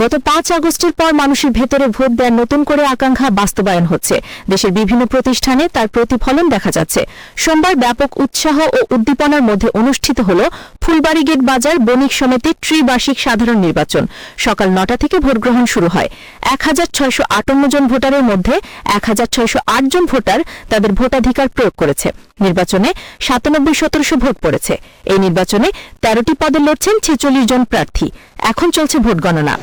গত ৫ আগস্টের পর মানুষের ভেতরে ভোট দেওয়ার নতুন করে আকাঙ্ক্ষা বাস্তবায়ন হচ্ছে। দেশের বিভিন্ন প্রতিষ্ঠানে তার প্রতিফলন দেখা যাচ্ছে। সোমবার ব্যাপক উৎসাহ ও উদ্দীপনার মধ্যে অনুষ্ঠিত হল ফুলবাড়ী গেট বাজার বণিক সমিতির ত্রিবার্ষিক সাধারণ নির্বাচন। সকাল ৯টা থেকে ভোট গ্রহণ শুরু হয়। ১,৬৫৮ জন ভোটারের মধ্যে ১,৬০৮ জন ভোটার তাদের ভোটাধিকার প্রয়োগ করেছে। নির্বাচনে ৯৭% ভোট পড়েছে। এই নির্বাচনে ১৩টি পদে লড়ছেন ৪৬ জন প্রার্থী। এখন চলছে ভোট গণনা।